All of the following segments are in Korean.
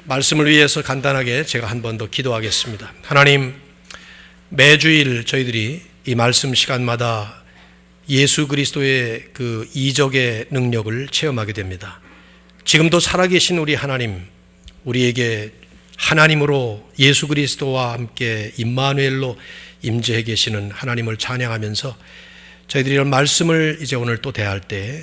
말씀을 위해서 간단하게 제가 한 번 더 기도하겠습니다. 하나님, 매주일 저희들이 이 말씀 시간마다 예수 그리스도의 그 이적의 능력을 체험하게 됩니다. 지금도 살아계신 우리 하나님, 우리에게 하나님으로 예수 그리스도와 함께 임마누엘로 임재해 계시는 하나님을 찬양하면서 저희들이 이런 말씀을 이제 오늘 또 대할 때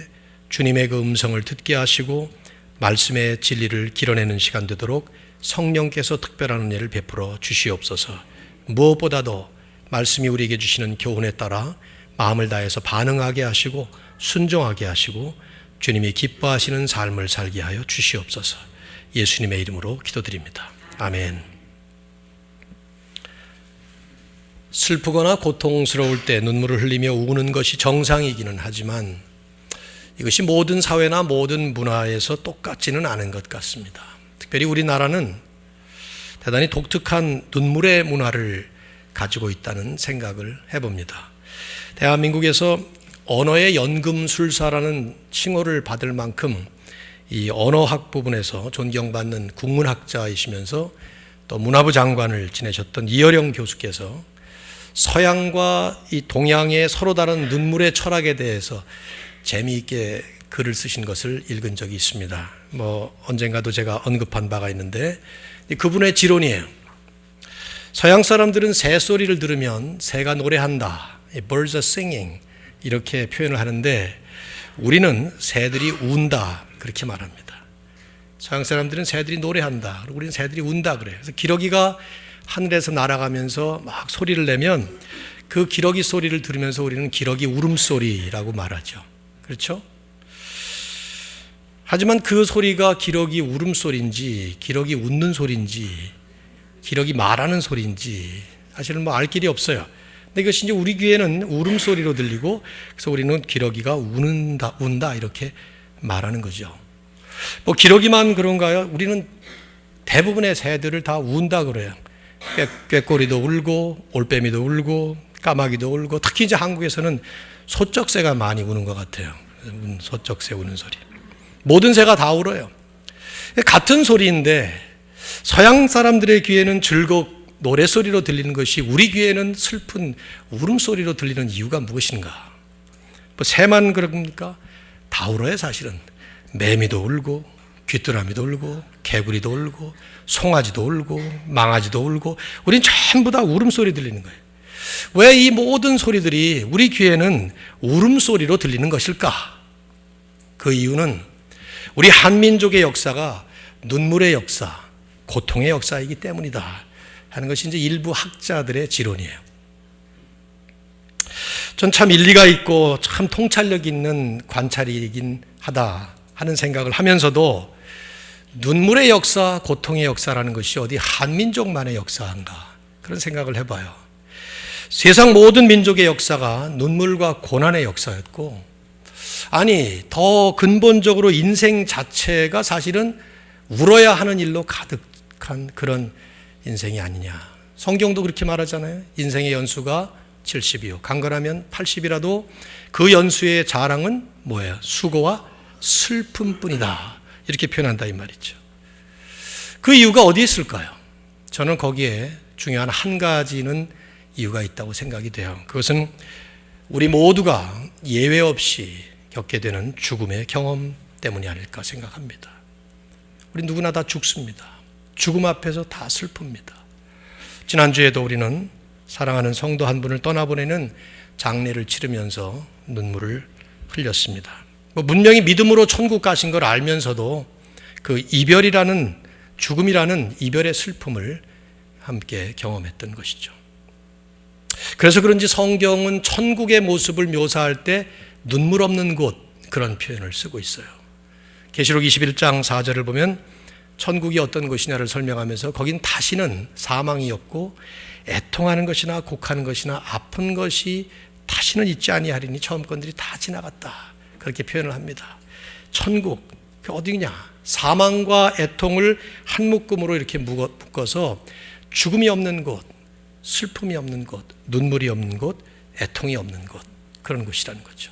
주님의 그 음성을 듣게 하시고 말씀의 진리를 길어내는 시간 되도록 성령께서 특별한 은혜를 베풀어 주시옵소서. 무엇보다도 말씀이 우리에게 주시는 교훈에 따라 마음을 다해서 반응하게 하시고 순종하게 하시고 주님이 기뻐하시는 삶을 살게 하여 주시옵소서. 예수님의 이름으로 기도드립니다. 아멘. 슬프거나 고통스러울 때 눈물을 흘리며 우는 것이 정상이기는 하지만 이것이 모든 사회나 모든 문화에서 똑같지는 않은 것 같습니다. 특별히 우리나라는 대단히 독특한 눈물의 문화를 가지고 있다는 생각을 해봅니다. 대한민국에서 언어의 연금술사라는 칭호를 받을 만큼 이 언어학 부분에서 존경받는 국문학자이시면서 또 문화부 장관을 지내셨던 이어령 교수께서 서양과 이 동양의 서로 다른 눈물의 철학에 대해서 재미있게 글을 쓰신 것을 읽은 적이 있습니다. 언젠가도 제가 언급한 바가 있는데 그분의 지론이에요. 서양 사람들은 새 소리를 들으면 새가 노래한다, birds are singing 이렇게 표현을 하는데 우리는 새들이 운다 그렇게 말합니다. 서양 사람들은 새들이 노래한다, 그리고 우리는 새들이 운다 그래요. 그래서 기러기가 하늘에서 날아가면서 막 소리를 내면 그 기러기 소리를 들으면서 우리는 기러기 울음소리라고 말하죠. 그렇죠? 하지만 그 소리가 기러기 울음소리인지 기러기 웃는 소리인지 기러기 말하는 소리인지 사실은 알 길이 없어요. 근데 이것이 이제 우리 귀에는 울음소리로 들리고 그래서 우리는 기러기가 운다 이렇게 말하는 거죠. 기러기만 그런가요? 우리는 대부분의 새들을 다 운다 그래요. 꾀꼬리도 울고 올빼미도 울고 까마귀도 울고 특히 이제 한국에서는 소쩍새가 많이 우는 것 같아요. 소쩍새 우는 소리. 모든 새가 다 울어요. 같은 소리인데 서양 사람들의 귀에는 노래소리로 들리는 것이 우리 귀에는 슬픈 울음소리로 들리는 이유가 무엇인가? 새만 그럽니까? 다 울어요 사실은. 매미도 울고 귀뚜라미도 울고 개구리도 울고 송아지도 울고 망아지도 울고 우린 전부 다 울음소리 들리는 거예요. 왜 이 모든 소리들이 우리 귀에는 울음소리로 들리는 것일까? 그 이유는 우리 한민족의 역사가 눈물의 역사, 고통의 역사이기 때문이다 하는 것이 이제 일부 학자들의 지론이에요. 전 참 일리가 있고 참 통찰력 있는 관찰이긴 하다 하는 생각을 하면서도 눈물의 역사, 고통의 역사라는 것이 어디 한민족만의 역사인가 그런 생각을 해봐요. 세상 모든 민족의 역사가 눈물과 고난의 역사였고 더 근본적으로 인생 자체가 사실은 울어야 하는 일로 가득한 그런 인생이 아니냐. 성경도 그렇게 말하잖아요. 인생의 연수가 70이요 강건하면 80이라도 그 연수의 자랑은 뭐예요? 수고와 슬픔뿐이다 이렇게 표현한다 이 말이죠. 그 이유가 어디에 있을까요? 저는 거기에 중요한 한 가지는 이유가 있다고 생각이 돼요. 그것은 우리 모두가 예외 없이 겪게 되는 죽음의 경험 때문이 아닐까 생각합니다. 우리 누구나 다 죽습니다. 죽음 앞에서 다 슬픕니다. 지난주에도 우리는 사랑하는 성도 한 분을 떠나보내는 장례를 치르면서 눈물을 흘렸습니다. 분명히 믿음으로 천국 가신 걸 알면서도 그 이별이라는 죽음이라는 이별의 슬픔을 함께 경험했던 것이죠. 그래서 그런지 성경은 천국의 모습을 묘사할 때 눈물 없는 곳 그런 표현을 쓰고 있어요. 계시록 21장 4절을 보면 천국이 어떤 곳이냐를 설명하면서 거긴 다시는 사망이 없고 애통하는 것이나 곡하는 것이나 아픈 것이 다시는 있지 아니하리니 처음 건들이 다 지나갔다 그렇게 표현을 합니다. 천국 어디냐? 사망과 애통을 한 묶음으로 이렇게 묶어서 죽음이 없는 곳, 슬픔이 없는 곳, 눈물이 없는 곳, 애통이 없는 곳 그런 곳이라는 거죠.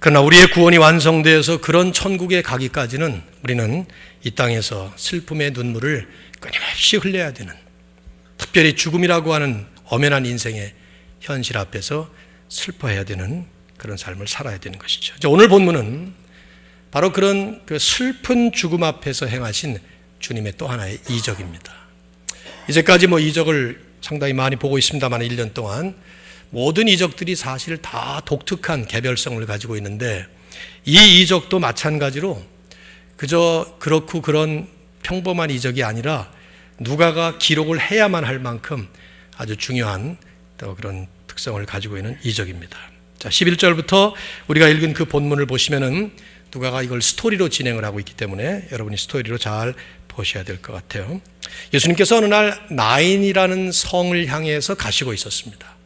그러나 우리의 구원이 완성되어서 그런 천국에 가기까지는 우리는 이 땅에서 슬픔의 눈물을 끊임없이 흘려야 되는, 특별히 죽음이라고 하는 엄연한 인생의 현실 앞에서 슬퍼해야 되는 그런 삶을 살아야 되는 것이죠. 오늘 본문은 바로 그런 그 슬픈 죽음 앞에서 행하신 주님의 또 하나의 이적입니다. 이제까지 이적을 상당히 많이 보고 있습니다만 1년 동안 모든 이적들이 사실 다 독특한 개별성을 가지고 있는데, 이 이적도 마찬가지로 그저 그렇고 그런 평범한 이적이 아니라 누가가 기록을 해야만 할 만큼 아주 중요한 또 그런 특성을 가지고 있는 이적입니다. 자, 11절부터 우리가 읽은 그 본문을 보시면은 누가가 이걸 스토리로 진행을 하고 있기 때문에 여러분이 스토리로 잘 보셔야 될 것 같아요. 예수님께서 어느 날 나인이라는 성을 향해서 가시고 있었습니다.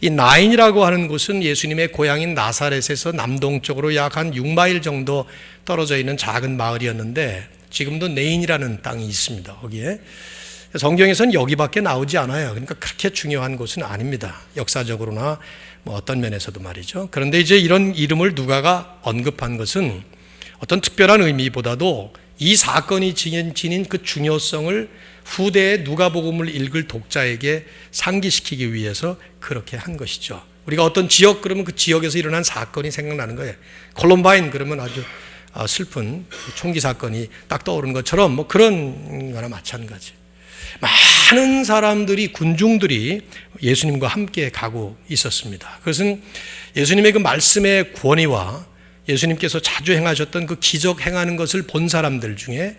이 나인이라고 하는 곳은 예수님의 고향인 나사렛에서 남동쪽으로 약 한 6마일 정도 떨어져 있는 작은 마을이었는데, 지금도 네인이라는 땅이 있습니다. 거기에 성경에서는 여기밖에 나오지 않아요. 그러니까 그렇게 중요한 곳은 아닙니다. 역사적으로나 어떤 면에서도 말이죠. 그런데 이제 이런 이름을 누가가 언급한 것은 어떤 특별한 의미보다도 이 사건이 지닌 그 중요성을 후대에 누가복음을 읽을 독자에게 상기시키기 위해서 그렇게 한 것이죠. 우리가 어떤 지역 그러면 그 지역에서 일어난 사건이 생각나는 거예요. 콜럼바인 그러면 아주 슬픈 총기 사건이 딱 떠오르는 것처럼 그런 거나 마찬가지. 많은 사람들이, 군중들이 예수님과 함께 가고 있었습니다. 그것은 예수님의 그 말씀의 권위와 예수님께서 자주 행하셨던 그 기적 행하는 것을 본 사람들 중에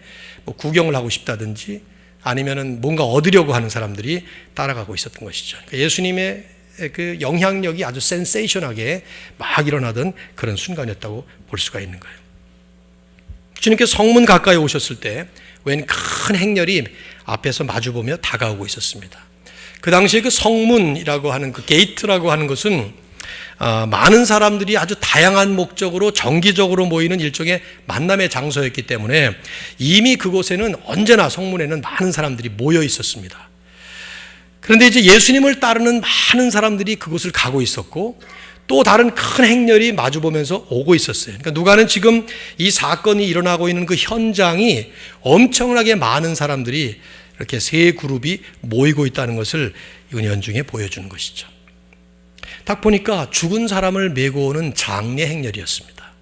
구경을 하고 싶다든지 아니면은 뭔가 얻으려고 하는 사람들이 따라가고 있었던 것이죠. 그러니까 예수님의 그 영향력이 아주 센세이션하게 막 일어나던 그런 순간이었다고 볼 수가 있는 거예요. 주님께서 성문 가까이 오셨을 때 웬 큰 행렬이 앞에서 마주보며 다가오고 있었습니다. 그 당시에 그 성문이라고 하는 그 게이트라고 하는 것은 많은 사람들이 아주 다양한 목적으로 정기적으로 모이는 일종의 만남의 장소였기 때문에 이미 그곳에는 언제나 성문에는 많은 사람들이 모여 있었습니다. 그런데 이제 예수님을 따르는 많은 사람들이 그곳을 가고 있었고 또 다른 큰 행렬이 마주보면서 오고 있었어요. 그러니까 누가는 지금 이 사건이 일어나고 있는 그 현장이 엄청나게 많은 사람들이 이렇게 세 그룹이 모이고 있다는 것을 연중에 보여주는 것이죠. 딱 보니까 죽은 사람을 메고 오는 장례 행렬이었습니다.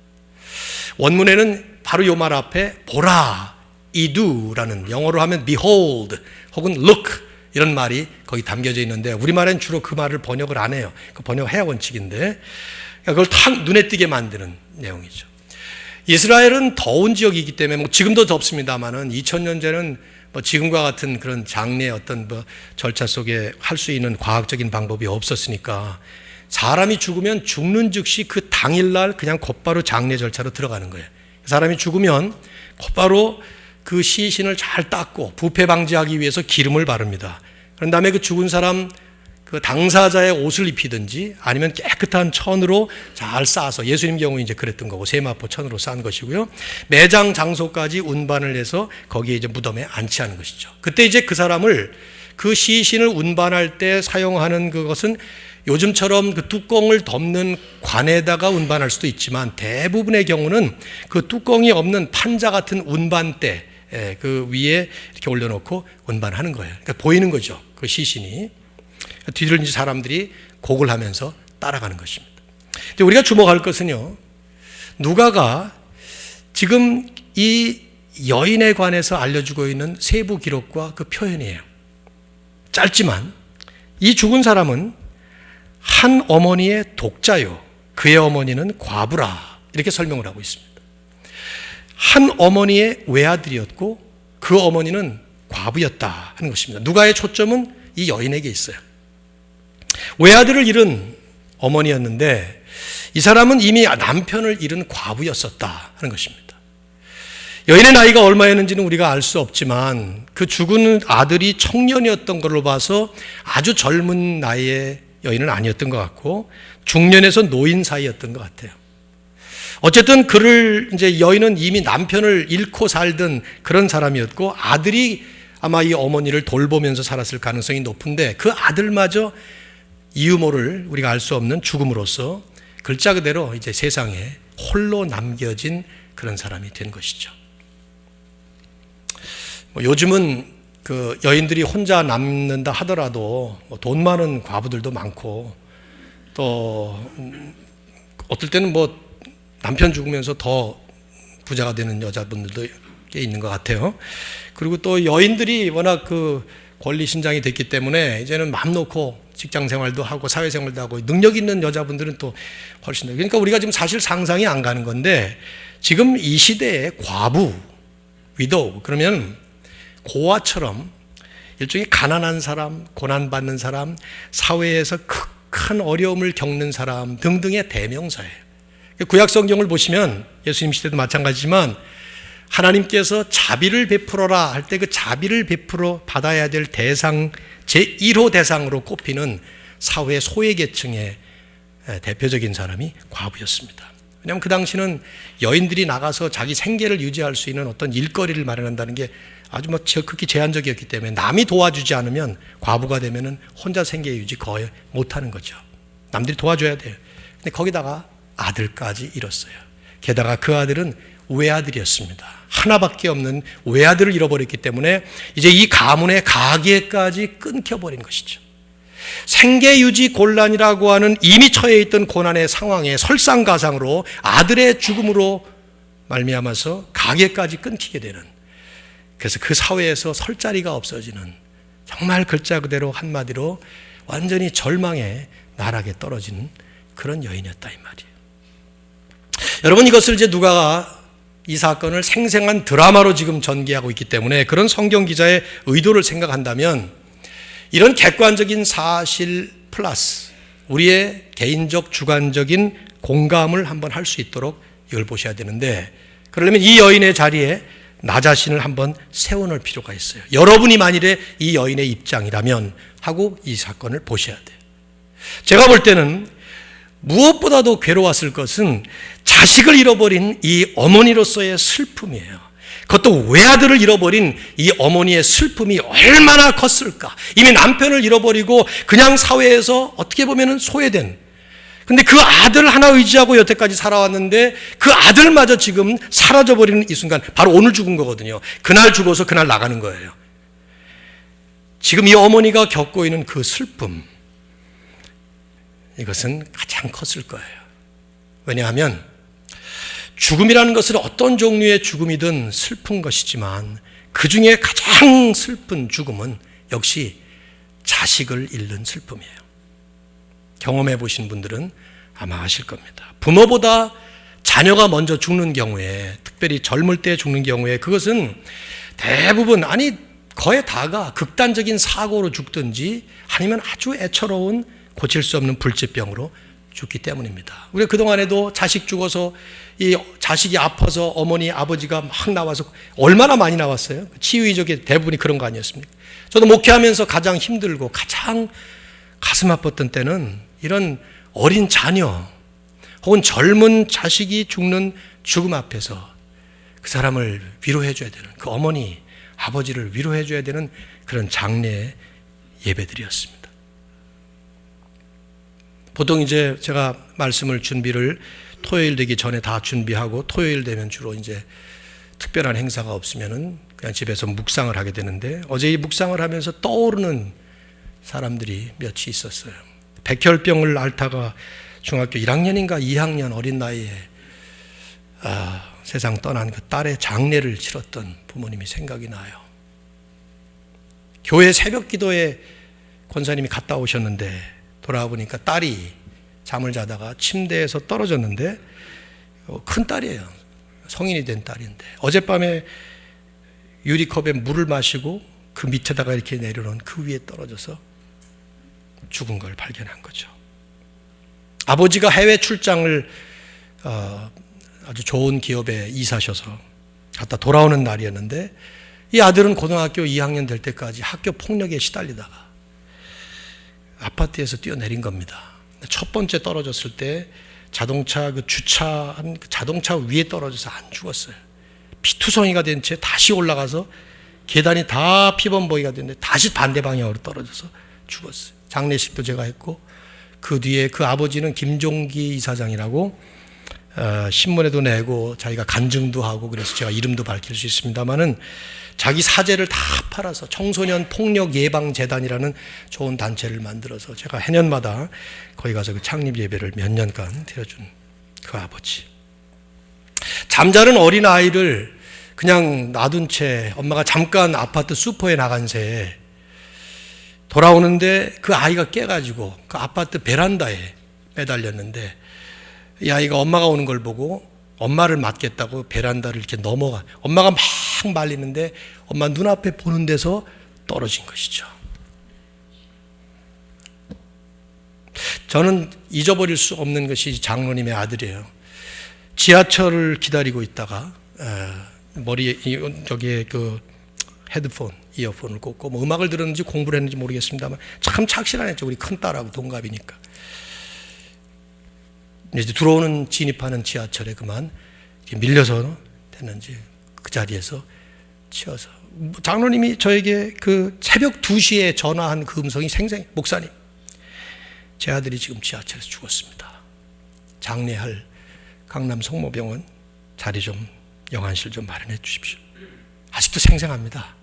원문에는 바로 이 말 앞에 보라, 이두라는, 영어로 하면 behold 혹은 look 이런 말이 거기 담겨져 있는데 우리말엔 주로 그 말을 번역을 안 해요. 그 번역해야 원칙인데 그걸 탁 눈에 띄게 만드는 내용이죠. 이스라엘은 더운 지역이기 때문에 지금도 덥습니다만은 2000년 전에는 지금과 같은 그런 장례 어떤 절차 속에 할 수 있는 과학적인 방법이 없었으니까 사람이 죽으면 죽는 즉시 그 당일날 그냥 곧바로 장례 절차로 들어가는 거예요. 사람이 죽으면 곧바로 그 시신을 잘 닦고 부패 방지하기 위해서 기름을 바릅니다. 그런 다음에 그 죽은 사람 그 당사자의 옷을 입히든지 아니면 깨끗한 천으로 잘 싸서, 예수님 경우에 이제 그랬던 거고 세마포 천으로 싼 것이고요. 매장 장소까지 운반을 해서 거기에 이제 무덤에 안치하는 것이죠. 그때 이제 그 사람을, 그 시신을 운반할 때 사용하는 그것은 요즘처럼 그 뚜껑을 덮는 관에다가 운반할 수도 있지만 대부분의 경우는 그 뚜껑이 없는 판자 같은 운반대 그 위에 이렇게 올려놓고 운반하는 거예요. 그러니까 보이는 거죠. 그 시신이. 뒤를 이제 사람들이 곡을 하면서 따라가는 것입니다. 근데 우리가 주목할 것은요, 누가가 지금 이 여인에 관해서 알려주고 있는 세부 기록과 그 표현이에요. 짧지만 이 죽은 사람은 한 어머니의 독자요, 그의 어머니는 과부라, 이렇게 설명을 하고 있습니다. 한 어머니의 외아들이었고 그 어머니는 과부였다 하는 것입니다. 누가의 초점은 이 여인에게 있어요. 외아들을 잃은 어머니였는데 이 사람은 이미 남편을 잃은 과부였었다 하는 것입니다. 여인의 나이가 얼마였는지는 우리가 알 수 없지만 그 죽은 아들이 청년이었던 걸로 봐서 아주 젊은 나이의 여인은 아니었던 것 같고 중년에서 노인 사이였던 것 같아요. 어쨌든 그를 이제 여인은 이미 남편을 잃고 살던 그런 사람이었고 아들이 아마 이 어머니를 돌보면서 살았을 가능성이 높은데 그 아들마저 이유 모를, 우리가 알 수 없는 죽음으로써 글자 그대로 이제 세상에 홀로 남겨진 그런 사람이 된 것이죠. 요즘은 그 여인들이 혼자 남는다 하더라도 돈 많은 과부들도 많고, 또 어떨 때는 남편 죽으면서 더 부자가 되는 여자분들도 꽤 있는 것 같아요. 그리고 또 여인들이 워낙 그 권리 신장이 됐기 때문에 이제는 마음 놓고 직장 생활도 하고 사회생활도 하고 능력 있는 여자분들은 또 훨씬 더. 그러니까 우리가 지금 사실 상상이 안 가는 건데, 지금 이 시대에 과부, 위도우, 그러면 고아처럼 일종의 가난한 사람, 고난받는 사람, 사회에서 큰 어려움을 겪는 사람 등등의 대명사예요. 구약 성경을 보시면 예수님 시대도 마찬가지지만 하나님께서 자비를 베풀어라 할 때 그 자비를 베풀어 받아야 될 대상, 제1호 대상으로 꼽히는 사회 소외계층의 대표적인 사람이 과부였습니다. 왜냐하면 그 당시는 여인들이 나가서 자기 생계를 유지할 수 있는 어떤 일거리를 마련한다는 게 아주 극히 제한적이었기 때문에 남이 도와주지 않으면 과부가 되면은 혼자 생계 유지 거의 못하는 거죠. 남들이 도와줘야 돼요. 근데 거기다가 아들까지 잃었어요. 게다가 그 아들은 외아들이었습니다. 하나밖에 없는 외아들을 잃어버렸기 때문에 이제 이 가문의 가계까지 끊겨버린 것이죠. 생계유지 곤란이라고 하는 이미 처해 있던 고난의 상황에 설상가상으로 아들의 죽음으로 말미암아서 가계까지 끊기게 되는, 그래서 그 사회에서 설 자리가 없어지는, 정말 글자 그대로 한마디로 완전히 절망의 나락에 떨어지는 그런 여인이었다 이 말이에요. 여러분, 이것을 이제 누가가 이 사건을 생생한 드라마로 지금 전개하고 있기 때문에 그런 성경 기자의 의도를 생각한다면 이런 객관적인 사실 플러스 우리의 개인적 주관적인 공감을 한번 할 수 있도록 이걸 보셔야 되는데, 그러려면 이 여인의 자리에 나 자신을 한번 세워놓을 필요가 있어요. 여러분이 만일에 이 여인의 입장이라면 하고 이 사건을 보셔야 돼요. 제가 볼 때는 무엇보다도 괴로웠을 것은 자식을 잃어버린 이 어머니로서의 슬픔이에요. 그것도 외아들을 잃어버린 이 어머니의 슬픔이 얼마나 컸을까. 이미 남편을 잃어버리고 그냥 사회에서 어떻게 보면 소외된, 근데 그 아들 하나 의지하고 여태까지 살아왔는데 그 아들마저 지금 사라져버리는 이 순간, 바로 오늘 죽은 거거든요. 그날 죽어서 그날 나가는 거예요. 지금 이 어머니가 겪고 있는 그 슬픔, 이것은 가장 컸을 거예요. 왜냐하면 죽음이라는 것은 어떤 종류의 죽음이든 슬픈 것이지만 그 중에 가장 슬픈 죽음은 역시 자식을 잃는 슬픔이에요. 경험해 보신 분들은 아마 아실 겁니다. 부모보다 자녀가 먼저 죽는 경우에, 특별히 젊을 때 죽는 경우에 그것은 대부분, 아니 거의 다가 극단적인 사고로 죽든지 아니면 아주 애처로운 고칠 수 없는 불치병으로 죽기 때문입니다. 우리가 그동안에도 자식 죽어서 이 자식이 아파서 어머니 아버지가 막 나와서 얼마나 많이 나왔어요. 치유의적인 대부분이 그런 거 아니었습니까? 저도 목회하면서 가장 힘들고 가장 가슴 아팠던 때는 이런 어린 자녀 혹은 젊은 자식이 죽는 죽음 앞에서 그 사람을 위로해 줘야 되는, 그 어머니 아버지를 위로해 줘야 되는 그런 장례 예배들이었습니다. 보통 이제 제가 말씀을 준비를 토요일 되기 전에 다 준비하고 토요일 되면 주로 이제 특별한 행사가 없으면은 그냥 집에서 묵상을 하게 되는데, 어제 이 묵상을 하면서 떠오르는 사람들이 몇이 있었어요. 백혈병을 앓다가 중학교 1학년인가 2학년 어린 나이에 세상 떠난 그 딸의 장례를 치렀던 부모님이 생각이 나요. 교회 새벽 기도에 권사님이 갔다 오셨는데 돌아와 보니까 딸이 잠을 자다가 침대에서 떨어졌는데, 큰 딸이에요. 성인이 된 딸인데 어젯밤에 유리컵에 물을 마시고 그 밑에다가 이렇게 내려놓은 그 위에 떨어져서 죽은 걸 발견한 거죠. 아버지가 해외 출장을 아주 좋은 기업에 이사셔서 갔다 돌아오는 날이었는데, 이 아들은 고등학교 2학년 될 때까지 학교 폭력에 시달리다가 아파트에서 뛰어내린 겁니다. 첫 번째 떨어졌을 때 자동차 그 주차한 자동차 위에 떨어져서 안 죽었어요. 피투성이가 된 채 다시 올라가서 계단이 다 피범벅이가 됐는데 다시 반대 방향으로 떨어져서 죽었어요. 장례식도 제가 했고, 그 뒤에 그 아버지는 김종기 이사장이라고 신문에도 내고 자기가 간증도 하고 그래서 제가 이름도 밝힐 수 있습니다만은 자기 사재를 다 팔아서 청소년 폭력 예방 재단이라는 좋은 단체를 만들어서 제가 해년마다 거기 가서 그 창립 예배를 몇 년간 드려준 그 아버지. 잠자는 어린 아이를 그냥 놔둔 채 엄마가 잠깐 아파트 슈퍼에 나간 새에 돌아오는데 그 아이가 깨가지고 그 아파트 베란다에 매달렸는데 이 아이가 엄마가 오는 걸 보고 엄마를 맞겠다고 베란다를 이렇게 넘어가. 엄마가 막 말리는데 엄마 눈앞에 보는 데서 떨어진 것이죠. 저는 잊어버릴 수 없는 것이 장로님의 아들이에요. 지하철을 기다리고 있다가 머리에 저기에 그 헤드폰, 이어폰을 꽂고 뭐 음악을 들었는지 공부를 했는지 모르겠습니다만 참 착실하네요. 우리 큰 딸하고 동갑이니까. 이제 들어오는 진입하는 지하철에 그만 밀려서 됐는지 그 자리에서 치어서 장로님이 저에게 그 새벽 2시에 전화한 그 음성이 생생해. 목사님, 제 아들이 지금 지하철에서 죽었습니다. 장례할 강남 성모병원 자리 좀 영안실 좀 마련해 주십시오. 아직도 생생합니다.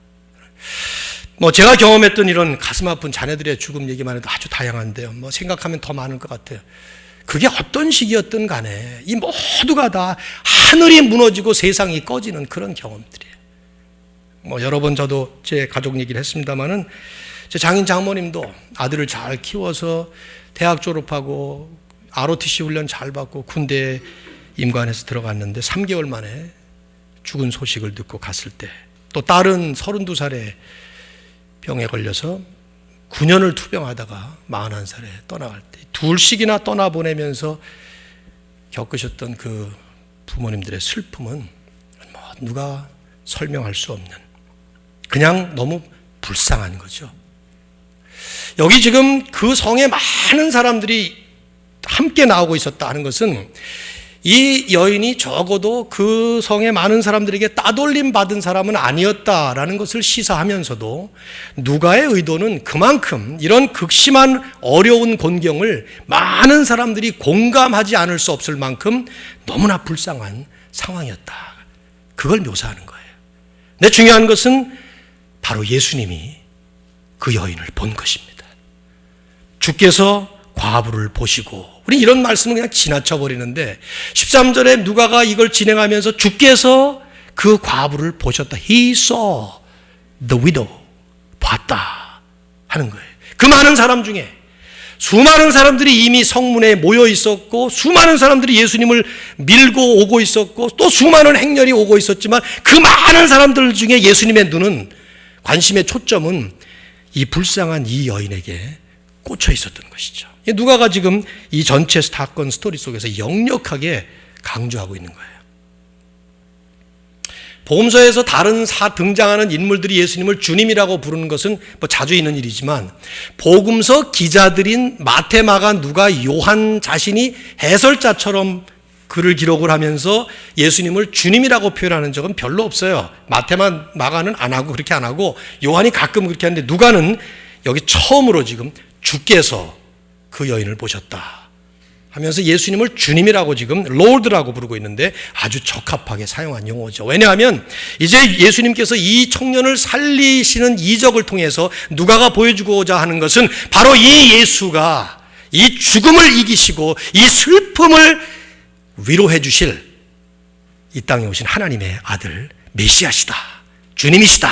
뭐 제가 경험했던 이런 가슴 아픈 자녀들의 죽음 얘기만 해도 아주 다양한데요. 뭐 생각하면 더 많을 것 같아요. 그게 어떤 시기였든 간에 이 모두가 다 하늘이 무너지고 세상이 꺼지는 그런 경험들이에요. 뭐 여러 번 저도 제 가족 얘기를 했습니다마는 제 장인 장모님도 아들을 잘 키워서 대학 졸업하고 ROTC 훈련 잘 받고 군대에 임관해서 들어갔는데 3개월 만에 죽은 소식을 듣고 갔을 때, 또 딸은 32살에 병에 걸려서 9년을 투병하다가 41살에 떠나갈 때 둘씩이나 떠나보내면서 겪으셨던 그 부모님들의 슬픔은 뭐 누가 설명할 수 없는, 그냥 너무 불쌍한 거죠. 여기 지금 그 성에 많은 사람들이 함께 나오고 있었다 하는 것은 이 여인이 적어도 그 성의 많은 사람들에게 따돌림 받은 사람은 아니었다라는 것을 시사하면서도 누가의 의도는 그만큼 이런 극심한 어려운 곤경을 많은 사람들이 공감하지 않을 수 없을 만큼 너무나 불쌍한 상황이었다. 그걸 묘사하는 거예요. 근데 중요한 것은 바로 예수님이 그 여인을 본 것입니다. 주께서 과부를 보시고, 우리 이런 말씀을 그냥 지나쳐 버리는데 13절에 누가가 이걸 진행하면서 주께서 그 과부를 보셨다. He saw the widow. 봤다 하는 거예요. 그 많은 사람 중에 수많은 사람들이 이미 성문에 모여 있었고, 수많은 사람들이 예수님을 밀고 오고 있었고, 또 수많은 행렬이 오고 있었지만 그 많은 사람들 중에 예수님의 눈은, 관심의 초점은 이 불쌍한 이 여인에게 꽂혀 있었던 것이죠. 누가가 지금 이 전체 사건 스토리 속에서 역력하게 강조하고 있는 거예요. 복음서에서 다른 등장하는 인물들이 예수님을 주님이라고 부르는 것은 뭐 자주 있는 일이지만, 복음서 기자들인 마태, 마가, 누가, 요한 자신이 해설자처럼 글을 기록을 하면서 예수님을 주님이라고 표현하는 적은 별로 없어요. 마태만, 마가는 안 하고, 그렇게 안 하고, 요한이 가끔 그렇게 하는데 누가는 여기 처음으로 지금 주께서 그 여인을 보셨다 하면서 예수님을 주님이라고 지금 롤드라고 부르고 있는데 아주 적합하게 사용한 용어죠. 왜냐하면 이제 예수님께서 이 청년을 살리시는 이적을 통해서 누가가 보여주고자 하는 것은 바로 이 예수가 이 죽음을 이기시고 이 슬픔을 위로해 주실 이 땅에 오신 하나님의 아들 메시아시다, 주님이시다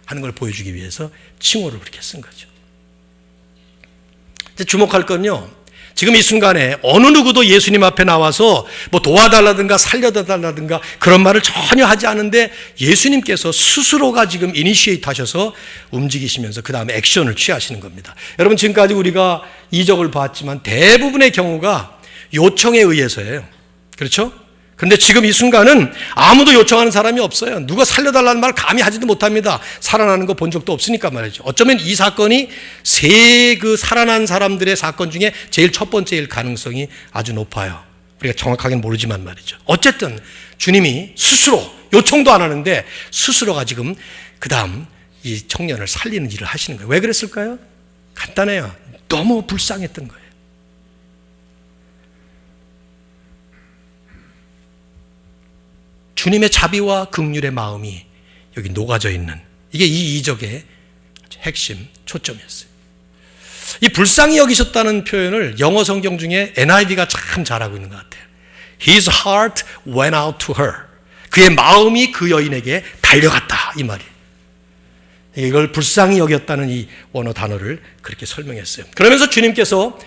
하는 걸 보여주기 위해서 칭호를 그렇게 쓴 거죠. 주목할 건요, 지금 이 순간에 어느 누구도 예수님 앞에 나와서 뭐 도와달라든가 살려달라든가 그런 말을 전혀 하지 않은데 예수님께서 스스로가 지금 이니시에이트 하셔서 움직이시면서 그 다음에 액션을 취하시는 겁니다. 여러분, 지금까지 우리가 이적을 봤지만 대부분의 경우가 요청에 의해서예요. 그렇죠? 그런데 지금 이 순간은 아무도 요청하는 사람이 없어요. 누가 살려달라는 말 감히 하지도 못합니다. 살아나는 거 본 적도 없으니까 말이죠. 어쩌면 이 사건이 그 살아난 사람들의 사건 중에 제일 첫 번째일 가능성이 아주 높아요. 우리가 정확하게는 모르지만 말이죠. 어쨌든 주님이 스스로 요청도 안 하는데 스스로가 지금 그 다음 이 청년을 살리는 일을 하시는 거예요. 왜 그랬을까요? 간단해요. 너무 불쌍했던 거예요. 주님의 자비와 긍휼의 마음이 여기 녹아져 있는, 이게 이 이적의 핵심 초점이었어요. 이 불쌍히 여기셨다는 표현을 영어 성경 중에 NIV가 참 잘하고 있는 것 같아요. His heart went out to her. 그의 마음이 그 여인에게 달려갔다, 이 말이에요. 이걸 불쌍히 여겼다는 이 원어 단어를 그렇게 설명했어요. 그러면서 주님께서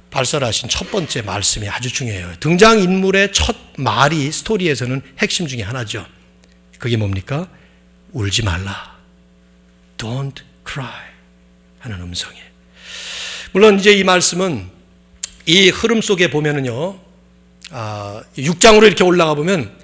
발설하신 첫 번째 말씀이 아주 중요해요. 등장인물의 첫 말이 스토리에서는 핵심 중에 하나죠. 그게 뭡니까? 울지 말라. Don't cry 하는 음성이에요. 물론 이제 이 말씀은 이 흐름 속에 보면은요, 6장으로 이렇게 올라가 보면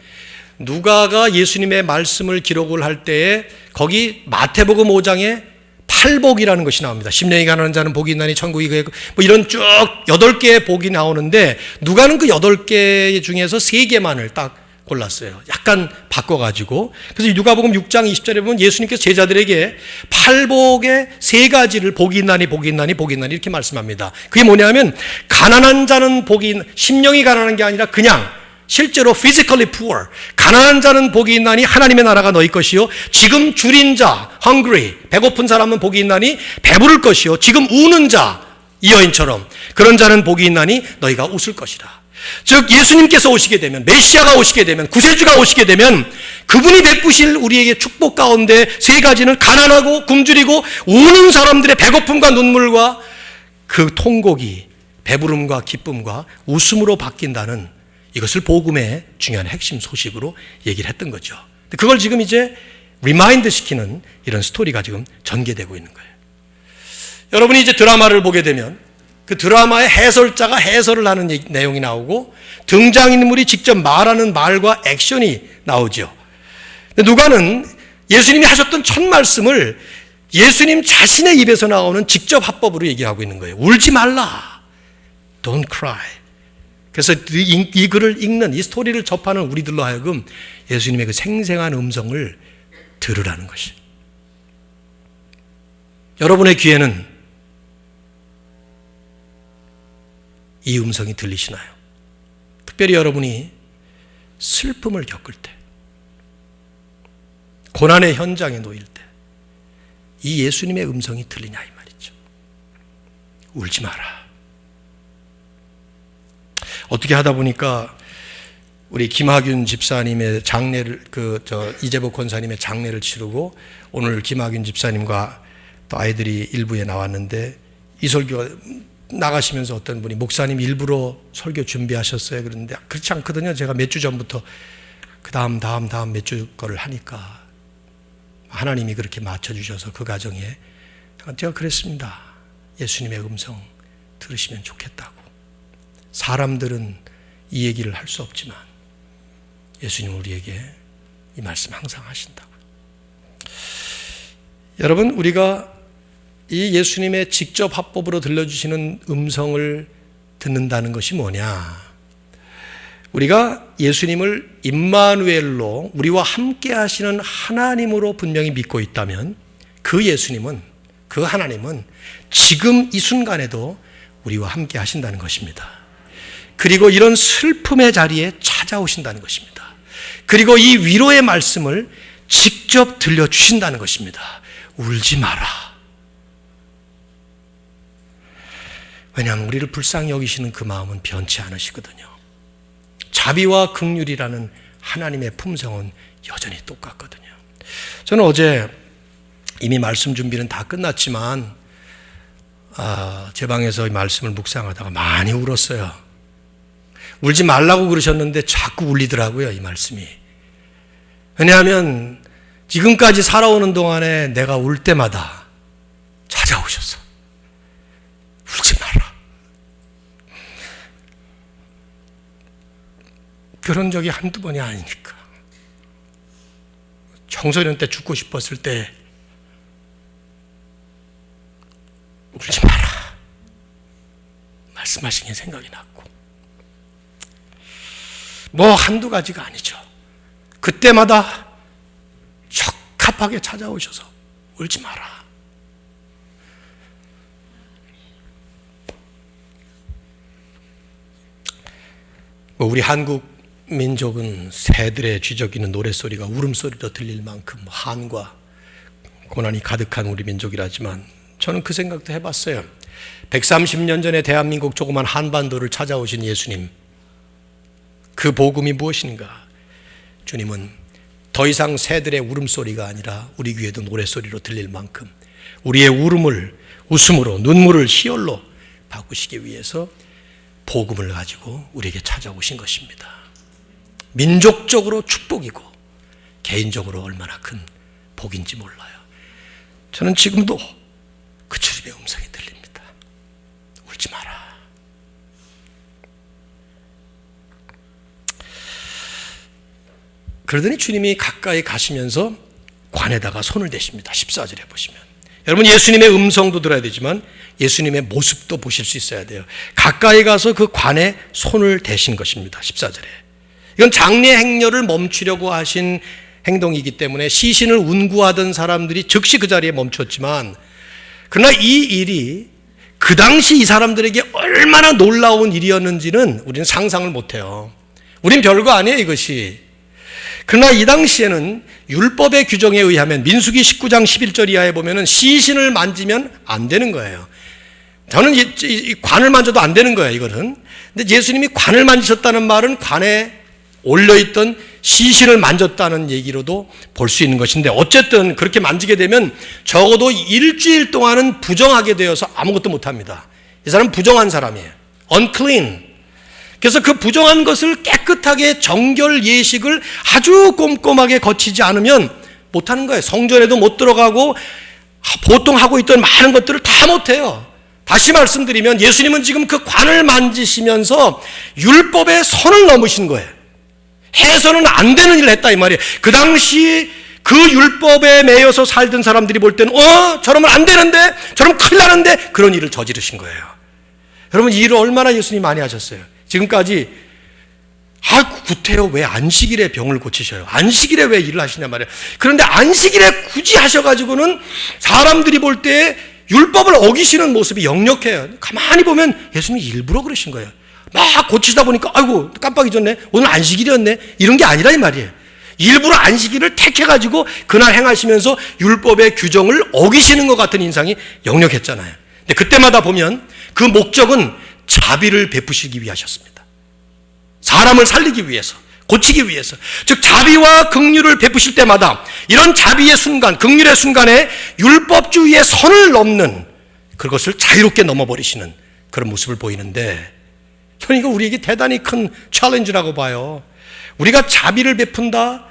누가가 예수님의 말씀을 기록을 할 때에 거기 마태복음 5장에 팔복이라는 것이 나옵니다. 심령이 가난한 자는 복이 있나니 천국이 그의, 뭐 이런 쭉 8개의 복이 나오는데 누가는 그 8개 중에서 3개만을 딱 골랐어요. 약간 바꿔가지고. 그래서 누가복음 6장 20절에 보면 예수님께서 제자들에게 팔복의 3가지를 복이 있나니 복이 있나니 복이 있나니 이렇게 말씀합니다. 그게 뭐냐면 가난한 자는 복이, 심령이 가난한 게 아니라 그냥 실제로 physically poor, 가난한 자는 복이 있나니 하나님의 나라가 너희 것이요, 지금 줄인 자 hungry, 배고픈 사람은 복이 있나니 배부를 것이요, 지금 우는 자 이 여인처럼 그런 자는 복이 있나니 너희가 웃을 것이라. 즉 예수님께서 오시게 되면, 메시아가 오시게 되면, 구세주가 오시게 되면 그분이 베푸실 우리에게 축복 가운데 3가지는 가난하고 굶주리고 우는 사람들의 배고픔과 눈물과 그 통곡이 배부름과 기쁨과 웃음으로 바뀐다는, 이것을 복음의 중요한 핵심 소식으로 얘기를 했던 거죠. 그걸 지금 이제 리마인드 시키는 이런 스토리가 지금 전개되고 있는 거예요. 여러분이 이제 드라마를 보게 되면 그 드라마의 해설자가 해설을 하는 내용이 나오고 등장인물이 직접 말하는 말과 액션이 나오죠. 누가는 예수님이 하셨던 첫 말씀을 예수님 자신의 입에서 나오는 직접 화법으로 얘기하고 있는 거예요. 울지 말라. Don't cry. 그래서 이 글을 읽는, 이 스토리를 접하는 우리들로 하여금 예수님의 그 생생한 음성을 들으라는 것이. 여러분의 귀에는 이 음성이 들리시나요? 특별히 여러분이 슬픔을 겪을 때, 고난의 현장에 놓일 때, 이 예수님의 음성이 들리냐 이 말이죠. 울지 마라. 어떻게 하다 보니까 우리 김학윤 집사님의 장례를, 이재복 권사님의 장례를 치르고 오늘 김학윤 집사님과 또 아이들이 일부에 나왔는데, 이 설교 나가시면서 어떤 분이 목사님 일부러 설교 준비하셨어요. 그런데 그렇지 않거든요. 제가 몇 주 전부터 그 다음 몇 주 거를 하니까 하나님이 그렇게 맞춰주셔서 그 가정에 제가 그랬습니다. 예수님의 음성 들으시면 좋겠다고. 사람들은 이 얘기를 할 수 없지만 예수님은 우리에게 이 말씀 항상 하신다고. 여러분, 우리가 이 예수님의 직접 화법으로 들려주시는 음성을 듣는다는 것이 뭐냐? 우리가 예수님을 임마누엘로, 우리와 함께 하시는 하나님으로 분명히 믿고 있다면 그 예수님은, 그 하나님은 지금 이 순간에도 우리와 함께 하신다는 것입니다. 그리고 이런 슬픔의 자리에 찾아오신다는 것입니다. 그리고 이 위로의 말씀을 직접 들려주신다는 것입니다. 울지 마라. 왜냐하면 우리를 불쌍히 여기시는 그 마음은 변치 않으시거든요. 자비와 긍휼이라는 하나님의 품성은 여전히 똑같거든요. 저는 어제 이미 말씀 준비는 다 끝났지만 제 방에서 이 말씀을 묵상하다가 많이 울었어요. 울지 말라고 그러셨는데 자꾸 울리더라고요, 이 말씀이. 왜냐하면 지금까지 살아오는 동안에 내가 울 때마다 찾아오셔서 울지 마라. 그런 적이 한두 번이 아니니까. 청소년 때 죽고 싶었을 때 울지 마라 말씀하신 게 생각이 났고, 뭐 한두 가지가 아니죠. 그때마다 적합하게 찾아오셔서 울지 마라. 우리 한국 민족은 새들의 쥐저귀는 노랫소리가 울음소리로 들릴 만큼 한과 고난이 가득한 우리 민족이라지만 저는 그 생각도 해봤어요. 130년 전에 대한민국 조그만 한반도를 찾아오신 예수님, 그 복음이 무엇인가? 주님은 더 이상 새들의 울음소리가 아니라 우리 귀에도 노랫소리로 들릴 만큼 우리의 울음을 웃음으로, 눈물을 희열로 바꾸시기 위해서 복음을 가지고 우리에게 찾아오신 것입니다. 민족적으로 축복이고 개인적으로 얼마나 큰 복인지 몰라요. 저는 지금도 그 주님의 음성이 들립니다. 울지 마라. 그러더니 주님이 가까이 가시면서 관에다가 손을 대십니다. 14절에 보시면. 여러분, 예수님의 음성도 들어야 되지만 예수님의 모습도 보실 수 있어야 돼요. 가까이 가서 그 관에 손을 대신 것입니다. 14절에. 이건 장례 행렬을 멈추려고 하신 행동이기 때문에 시신을 운구하던 사람들이 즉시 그 자리에 멈췄지만, 그러나 이 일이 그 당시 이 사람들에게 얼마나 놀라운 일이었는지는 우리는 상상을 못해요. 우린 별거 아니에요, 이것이. 그러나 이 당시에는 율법의 규정에 의하면 민수기 19장 11절 이하에 보면은 시신을 만지면 안 되는 거예요. 저는 이 관을 만져도 안 되는 거예요, 이거는. 근데 예수님이 관을 만지셨다는 말은 관에 올려있던 시신을 만졌다는 얘기로도 볼 수 있는 것인데, 어쨌든 그렇게 만지게 되면 적어도 일주일 동안은 부정하게 되어서 아무것도 못합니다. 이 사람은 부정한 사람이에요. unclean. 그래서 그 부정한 것을 깨끗하게 정결 예식을 아주 꼼꼼하게 거치지 않으면 못하는 거예요. 성전에도 못 들어가고 보통 하고 있던 많은 것들을 다 못해요. 다시 말씀드리면 예수님은 지금 그 관을 만지시면서 율법의 선을 넘으신 거예요. 해서는 안 되는 일을 했다 이 말이에요. 그 당시 그 율법에 매여서 살던 사람들이 볼 때는 저러면 안 되는데, 저러면 큰일 나는데, 그런 일을 저지르신 거예요. 여러분, 이 일을 얼마나 예수님이 많이 하셨어요. 지금까지 구태여 왜 안식일에 병을 고치셔요? 안식일에 왜 일을 하시냐 말이에요. 그런데 안식일에 굳이 하셔가지고는 사람들이 볼 때 율법을 어기시는 모습이 역력해요. 가만히 보면 예수님이 일부러 그러신 거예요. 막 고치다 보니까 아이고 깜빡 잊었네, 오늘 안식일이었네, 이런 게 아니라 이 말이에요. 일부러 안식일을 택해가지고 그날 행하시면서 율법의 규정을 어기시는 것 같은 인상이 역력했잖아요. 근데 그때마다 보면 그 목적은 자비를 베푸시기 위하셨습니다. 사람을 살리기 위해서, 고치기 위해서. 즉 자비와 긍휼을 베푸실 때마다 이런 자비의 순간, 긍휼의 순간에 율법주의의 선을 넘는 그것을 자유롭게 넘어버리시는 그런 모습을 보이는데, 저는 이거 우리에게 대단히 큰 챌린지라고 봐요. 우리가 자비를 베푼다,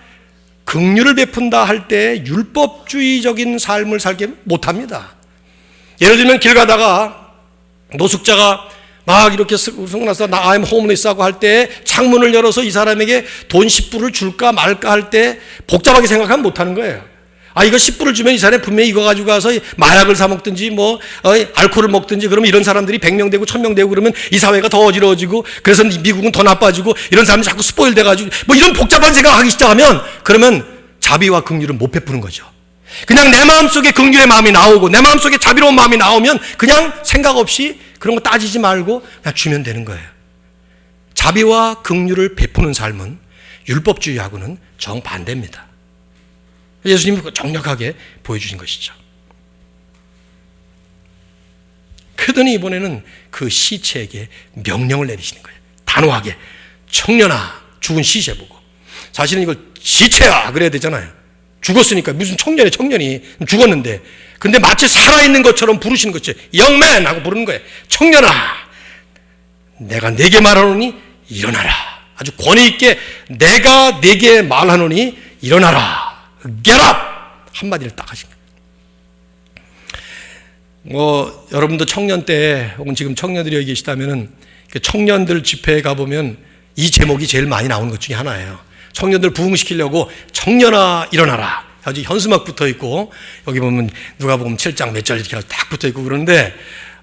긍휼을 베푼다 할 때 율법주의적인 삶을 살게 못합니다. 예를 들면 길 가다가 노숙자가 막 이렇게 승나서 나 I'm homeless 하고 할 때 창문을 열어서 이 사람에게 돈 10불을 줄까 말까 할 때 복잡하게 생각하면 못하는 거예요. 이거 10불을 주면 이 사람이 분명히 이거 가지고 가서 마약을 사 먹든지 알코올을 먹든지, 그러면 이런 사람들이 100명 되고 1000명 되고 그러면 이 사회가 더 어지러워지고, 그래서 미국은 더 나빠지고, 이런 사람들이 자꾸 스포일 돼가지고 이런 복잡한 생각을 하기 시작하면, 그러면 자비와 긍휼은 못 베푸는 거죠. 그냥 내 마음속에 긍휼의 마음이 나오고 내 마음속에 자비로운 마음이 나오면 그냥 생각 없이 그런 거 따지지 말고 그냥 주면 되는 거예요. 자비와 긍휼을 베푸는 삶은 율법주의하고는 정반대입니다. 예수님이 정확하게 보여주신 것이죠. 그러더니 이번에는 그 시체에게 명령을 내리시는 거예요. 단호하게. 청년아, 죽은 시체 보고. 사실은 이걸 시체야 그래야 되잖아요. 죽었으니까. 무슨 청년이 죽었는데, 근데 마치 살아있는 것처럼 부르시는 거죠. Young man 하고 부르는 거예요. 청년아, 내가 네게 말하노니 일어나라. 아주 권위 있게 내가 네게 말하노니 일어나라. Get up! 한마디를 딱 하신 거예요. 여러분도 청년 때, 혹은 지금 청년들이 여기 계시다면은, 청년들 집회에 가보면 이 제목이 제일 많이 나오는 것 중에 하나예요. 청년들 부흥시키려고 청년아 일어나라. 아주 현수막 붙어 있고, 여기 보면 누가 보면 7장 몇 절 이렇게 딱 붙어 있고 그러는데,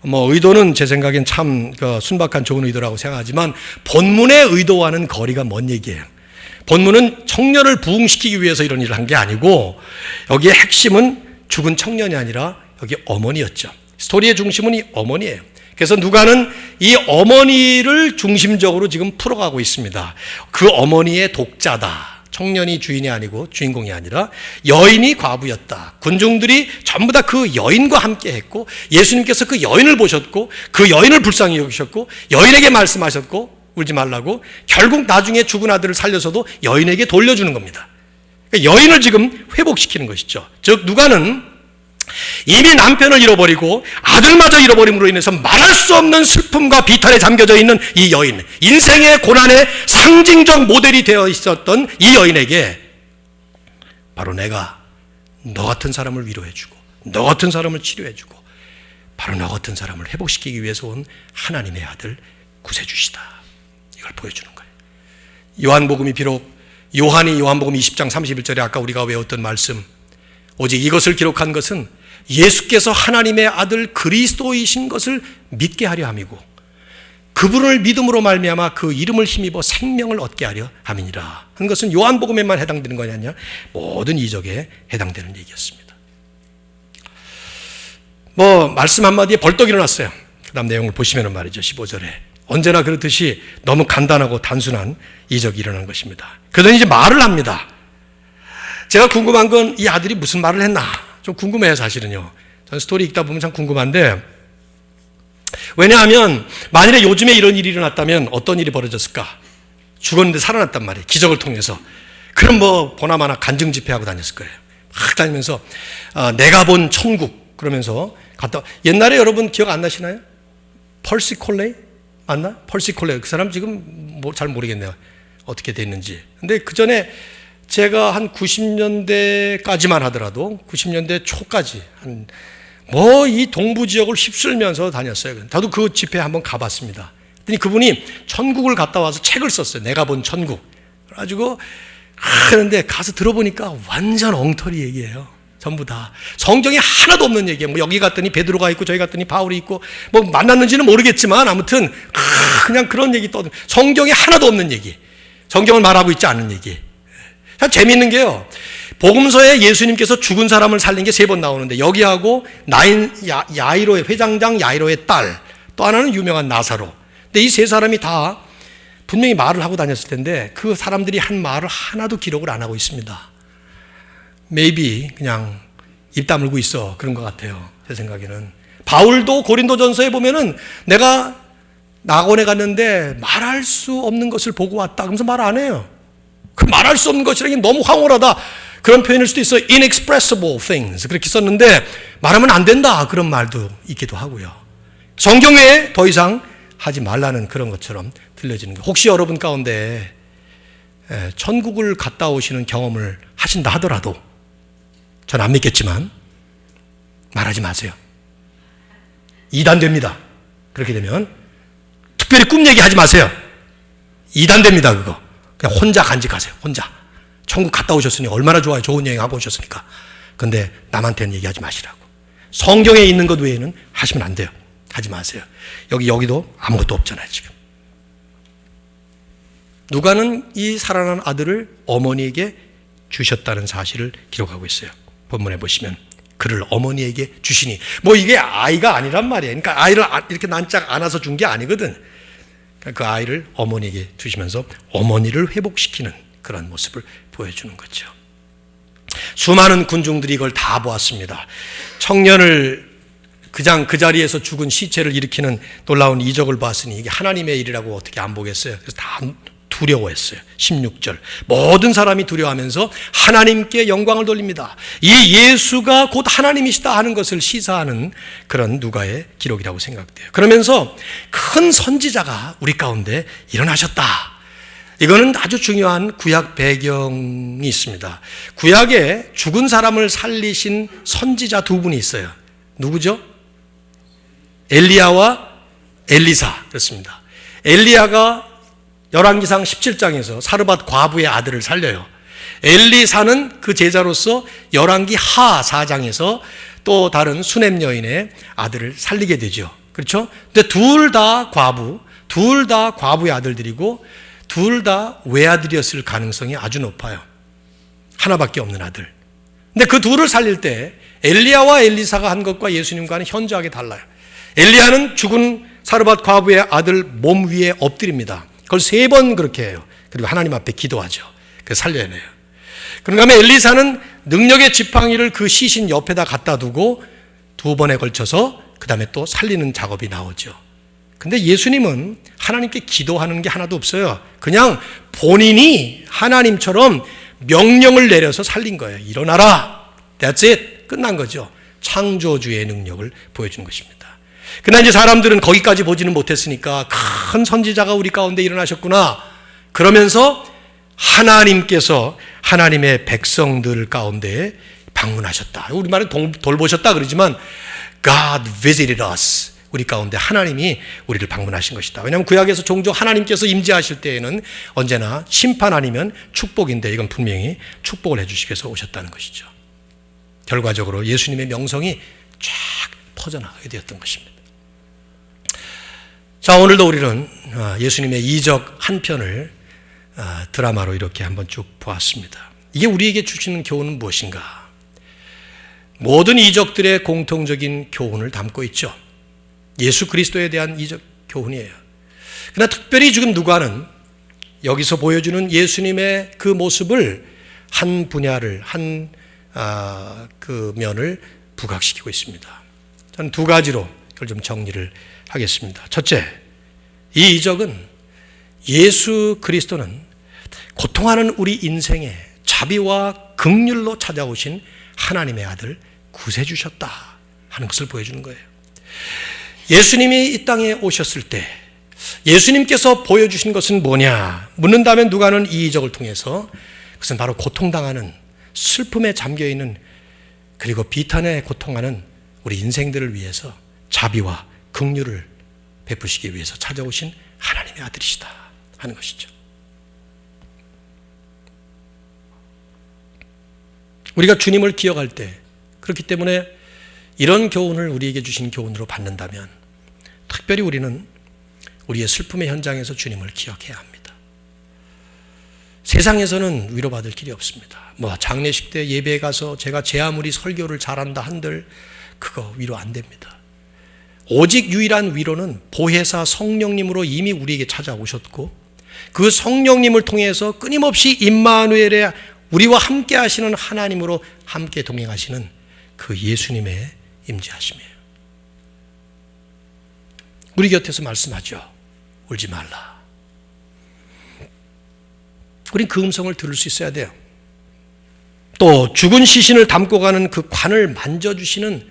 의도는 제 생각엔 참 순박한 좋은 의도라고 생각하지만 본문의 의도와는 거리가 먼 얘기예요. 본문은 청년을 부흥시키기 위해서 이런 일을 한 게 아니고, 여기에 핵심은 죽은 청년이 아니라 여기 어머니였죠. 스토리의 중심은 이 어머니예요. 그래서 누가는 이 어머니를 중심적으로 지금 풀어가고 있습니다. 그 어머니의 독자다. 청년이 주인이 아니고 주인공이 아니라 여인이 과부였다. 군중들이 전부 다 그 여인과 함께 했고 예수님께서 그 여인을 보셨고 그 여인을 불쌍히 여기셨고 여인에게 말씀하셨고 울지 말라고 결국 나중에 죽은 아들을 살려서도 여인에게 돌려주는 겁니다. 그러니까 여인을 지금 회복시키는 것이죠. 즉 누가는 이미 남편을 잃어버리고 아들마저 잃어버림으로 인해서 말할 수 없는 슬픔과 비탄에 잠겨져 있는 이 여인, 인생의 고난의 상징적 모델이 되어 있었던 이 여인에게 바로 내가 너 같은 사람을 위로해주고 너 같은 사람을 치료해주고 바로 너 같은 사람을 회복시키기 위해서 온 하나님의 아들 구세주시다. 이걸 보여주는 거예요. 요한복음이 비록 요한복음 20장 31절에 아까 우리가 외웠던 말씀, 오직 이것을 기록한 것은 예수께서 하나님의 아들 그리스도이신 것을 믿게 하려 함이고 그분을 믿음으로 말미암아 그 이름을 힘입어 생명을 얻게 하려 함이니라 하는 것은 요한복음에만 해당되는 것이 아니라 모든 이적에 해당되는 얘기였습니다. 말씀 한마디에 벌떡 일어났어요. 그 다음 내용을 보시면 말이죠. 15절에 언제나 그렇듯이 너무 간단하고 단순한 이적이 일어난 것입니다. 그러더니 이제 말을 합니다. 제가 궁금한 건 이 아들이 무슨 말을 했나 좀 궁금해요. 사실은요. 전 스토리 읽다 보면 참 궁금한데, 왜냐하면 만일에 요즘에 이런 일이 일어났다면 어떤 일이 벌어졌을까? 죽었는데 살아났단 말이에요. 기적을 통해서. 그럼 보나마나 간증 집회하고 다녔을 거예요. 막 다니면서 내가 본 천국 그러면서 갔다. 옛날에 여러분 기억 안 나시나요? 펄시 콜레이 맞나? 펄시 콜레이. 그 사람 지금 잘 모르겠네요. 어떻게 됐는지. 근데 그 전에 제가 한 90년대까지만 하더라도 90년대 초까지 이 동부 지역을 휩쓸면서 다녔어요. 저도 그 집회에 한번 가봤습니다. 그랬더니 그분이 천국을 갔다 와서 책을 썼어요. 내가 본 천국. 그래가지고 그런데 가서 들어보니까 완전 엉터리 얘기예요. 전부 다 성경에 하나도 없는 얘기예요. 여기 갔더니 베드로가 있고 저기 갔더니 바울이 있고 만났는지는 모르겠지만 아무튼 그냥 그런 얘기 떠들. 성경에 하나도 없는 얘기. 성경을 말하고 있지 않은 얘기. 참 재미있는 게요. 복음서에 예수님께서 죽은 사람을 살린 게 3번 나오는데 여기하고 야이로의 회장장 야이로의 딸, 또 하나는 유명한 나사로. 근데 이 3사람이 다 분명히 말을 하고 다녔을 텐데 그 사람들이 한 말을 하나도 기록을 안 하고 있습니다. maybe 그냥 입 다물고 있어 그런 것 같아요. 제 생각에는. 바울도 고린도전서에 보면은 내가 낙원에 갔는데 말할 수 없는 것을 보고 왔다 그러면서 말 안 해요. 그 말할 수 없는 것이라는 게 너무 황홀하다 그런 표현일 수도 있어요. inexpressible things 그렇게 썼는데 말하면 안 된다 그런 말도 있기도 하고요. 성경에 더 이상 하지 말라는 그런 것처럼 들려지는 거예요. 혹시 여러분 가운데 천국을 갔다 오시는 경험을 하신다 하더라도 전 안 믿겠지만 말하지 마세요. 이단됩니다. 그렇게 되면 특별히 꿈 얘기하지 마세요. 이단됩니다. 그거. 그냥 혼자 간직하세요. 혼자. 천국 갔다 오셨으니 얼마나 좋아요. 좋은 여행하고 오셨으니까. 근데 남한테는 얘기하지 마시라고. 성경에 있는 것 외에는 하시면 안 돼요. 하지 마세요. 여기도 아무것도 없잖아요. 지금. 누가는 이 살아난 아들을 어머니에게 주셨다는 사실을 기록하고 있어요. 본문에 보시면 그를 어머니에게 주시니 이게 아이가 아니란 말이에요. 그러니까 아이를 이렇게 난짝 안아서 준 게 아니거든. 그 아이를 어머니에게 주시면서 어머니를 회복시키는 그런 모습을 보여주는 거죠. 수많은 군중들이 이걸 다 보았습니다. 청년을 그 자리에서 죽은 시체를 일으키는 놀라운 이적을 봤으니 이게 하나님의 일이라고 어떻게 안 보겠어요. 그래서 다 두려워했어요. 16절 모든 사람이 두려워하면서 하나님께 영광을 돌립니다. 이 예수가 곧 하나님이시다 하는 것을 시사하는 그런 누가의 기록이라고 생각돼요. 그러면서 큰 선지자가 우리 가운데 일어나셨다. 이거는 아주 중요한 구약 배경이 있습니다. 구약에 죽은 사람을 살리신 선지자 2분이 있어요. 누구죠? 엘리야와 엘리사. 그렇습니다. 엘리야가 열왕기상 17장에서 사르밧 과부의 아들을 살려요. 엘리사는 그 제자로서 열왕기 하 4장에서 또 다른 수넴 여인의 아들을 살리게 되죠. 그렇죠? 근데 둘 다 과부의 아들들이고 둘 다 외아들이었을 가능성이 아주 높아요. 하나밖에 없는 아들. 근데 그 둘을 살릴 때 엘리야와 엘리사가 한 것과 예수님과는 현저하게 달라요. 엘리야는 죽은 사르밧 과부의 아들 몸 위에 엎드립니다. 그걸 3번 그렇게 해요. 그리고 하나님 앞에 기도하죠. 그래서 살려내요. 그런가 하면 엘리사는 능력의 지팡이를 그 시신 옆에다 갖다 두고 2번에 걸쳐서 그 다음에 또 살리는 작업이 나오죠. 근데 예수님은 하나님께 기도하는 게 하나도 없어요. 그냥 본인이 하나님처럼 명령을 내려서 살린 거예요. 일어나라. That's it. 끝난 거죠. 창조주의 능력을 보여준 것입니다. 그러나 이제 사람들은 거기까지 보지는 못했으니까 큰 선지자가 우리 가운데 일어나셨구나. 그러면서 하나님께서 하나님의 백성들 가운데 방문하셨다. 우리말은 돌보셨다 그러지만 God visited us. 우리 가운데 하나님이 우리를 방문하신 것이다. 왜냐하면 구약에서 종종 하나님께서 임재하실 때에는 언제나 심판 아니면 축복인데 이건 분명히 축복을 해주시기 위해서 오셨다는 것이죠. 결과적으로 예수님의 명성이 쫙 퍼져나가게 되었던 것입니다. 자, 오늘도 우리는 예수님의 이적 한 편을 드라마로 이렇게 한번 쭉 보았습니다. 이게 우리에게 주시는 교훈은 무엇인가? 모든 이적들의 공통적인 교훈을 담고 있죠. 예수 그리스도에 대한 이적 교훈이에요. 그러나 특별히 지금 누가는 여기서 보여주는 예수님의 그 모습을 한 분야를, 그 면을 부각시키고 있습니다. 저는 2가지로 이걸 좀 정리를 하겠습니다. 첫째, 이 이적은 예수 그리스도는 고통하는 우리 인생에 자비와 긍휼로 찾아오신 하나님의 아들 구세주셨다 하는 것을 보여주는 거예요. 예수님이 이 땅에 오셨을 때 예수님께서 보여주신 것은 뭐냐 묻는다면 누가는 이 이적을 통해서 그것은 바로 고통당하는, 슬픔에 잠겨있는, 그리고 비탄에 고통하는 우리 인생들을 위해서 자비와 긍휼을 베푸시기 위해서 찾아오신 하나님의 아들이시다 하는 것이죠. 우리가 주님을 기억할 때, 그렇기 때문에 이런 교훈을 우리에게 주신 교훈으로 받는다면 특별히 우리는 우리의 슬픔의 현장에서 주님을 기억해야 합니다. 세상에서는 위로받을 길이 없습니다. 장례식 때 예배에 가서 제가 제 아무리 설교를 잘한다 한들 그거 위로 안 됩니다. 오직 유일한 위로는 보혜사 성령님으로 이미 우리에게 찾아오셨고 그 성령님을 통해서 끊임없이 임마누엘의 우리와 함께 하시는 하나님으로 함께 동행하시는 그 예수님의 임재하심이에요. 우리 곁에서 말씀하죠. 울지 말라. 우린 그 음성을 들을 수 있어야 돼요. 또 죽은 시신을 담고 가는 그 관을 만져주시는